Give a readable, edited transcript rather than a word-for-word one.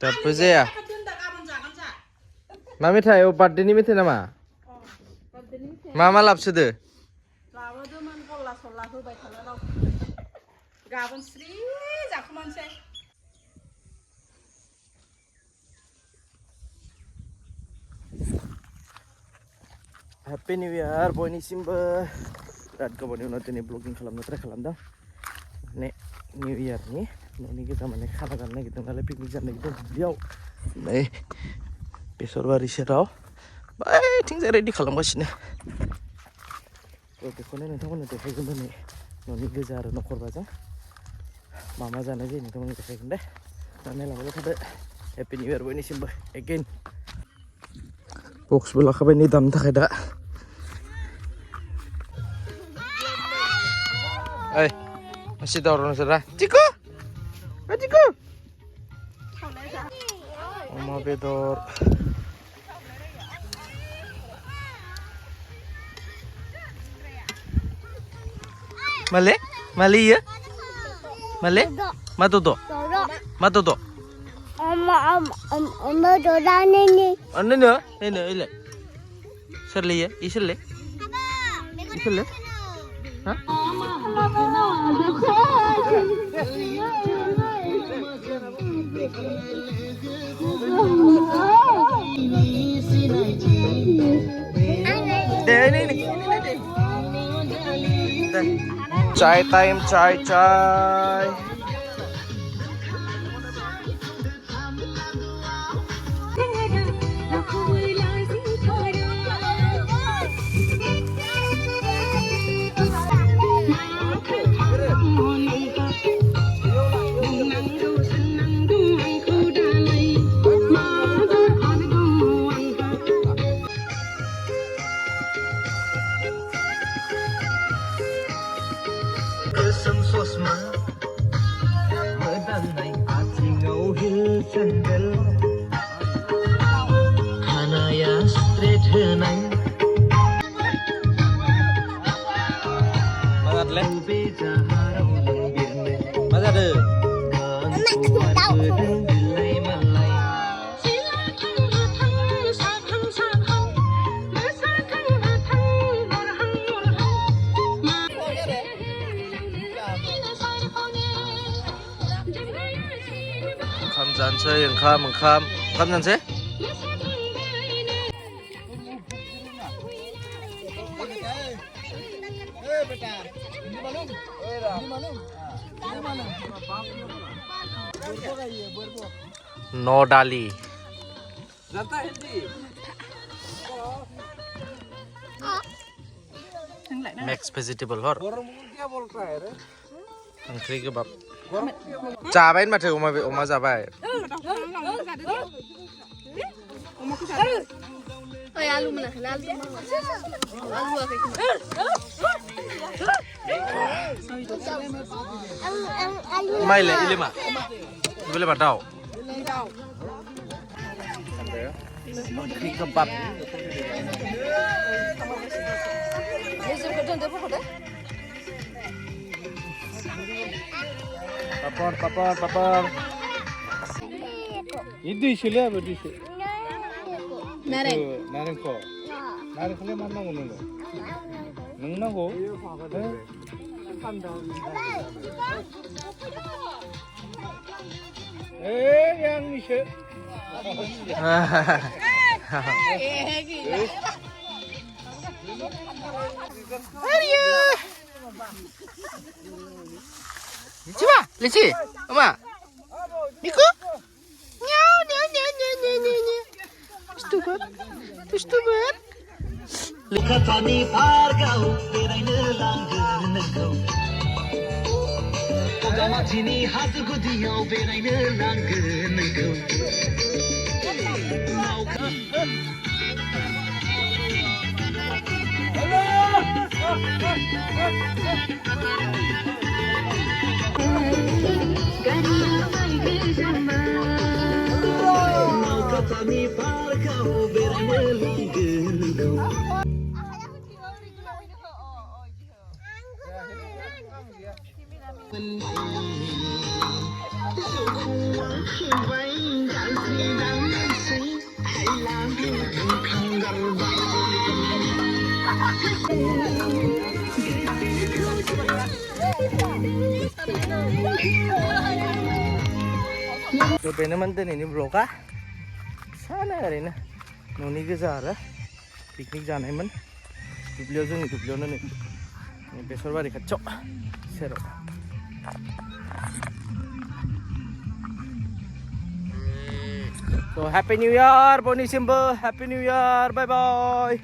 दाबो जाया मा मेथाइ बार्थडेनि मेथाइ नामा मा लाबोसोदो लाबोदोंमोन गल्ला सल्ला होबाय थानो राव गाबोन स्रि जाखोमानोसै हेपि निउ इयार बयनिसिमबो बिराद गोबावनि उनाव दिनै ब्लगिं खालामनो ट्राइ खालामदों माने निउ इयारनि न'नि गोजा माने खाना जानो नागिरदों नालाय पिकनिक जानो नागिरदों दुब्लियाव नै बेसरबारि सेराव बैथिंजाय रेडि खालामगासिनो बेखौनो नोंथांमोननो देखायगोन दिनै न'नि गोजा आरो न'खरबाजों मा जानाय जायो नोंथांमोननो देखायगोन दे जानाय लांबाय थादो हेपि निउ इयार बयनिसिमबो एगेइन बक्सबो लाखाबाय नै दामनो थाखाय दा ओइ masih daurun saudara Ciku Ciku Oma bedor Male ya Male Matodo Oma doda nini Ini Serli ya Iserli Hah? Ini. Chai time, chai. Onkam जानोसै No dali Max vegetable hor Oंख्रि गोबाब जाबाय माथो अमा जाबाय ओइ आलु मोनाखै आलु माइले इलेमा इलेमा दाउ ओंख्रि गोबाब Papar. Ini sila apa di sini? Nareng kok. Nareng kalian mana ngono? Neng kok? Yang ni sih. Coba, Leci, Oma. Niku? Nyau. Stupid. Likatani pargau, teraine langgau. Ogamachini hatuku diau, teraine langgau. बेनोमोन दिनैनि ब्लगा फिसानो ओरैनो न'नि गोजा आरो picnic जानायमोन दुब्लियाव जोंनि दुब्लियावनो नै बेसरबारि खाथियाव सेराव So happy new year बयनिसिमबो happy new year bye bye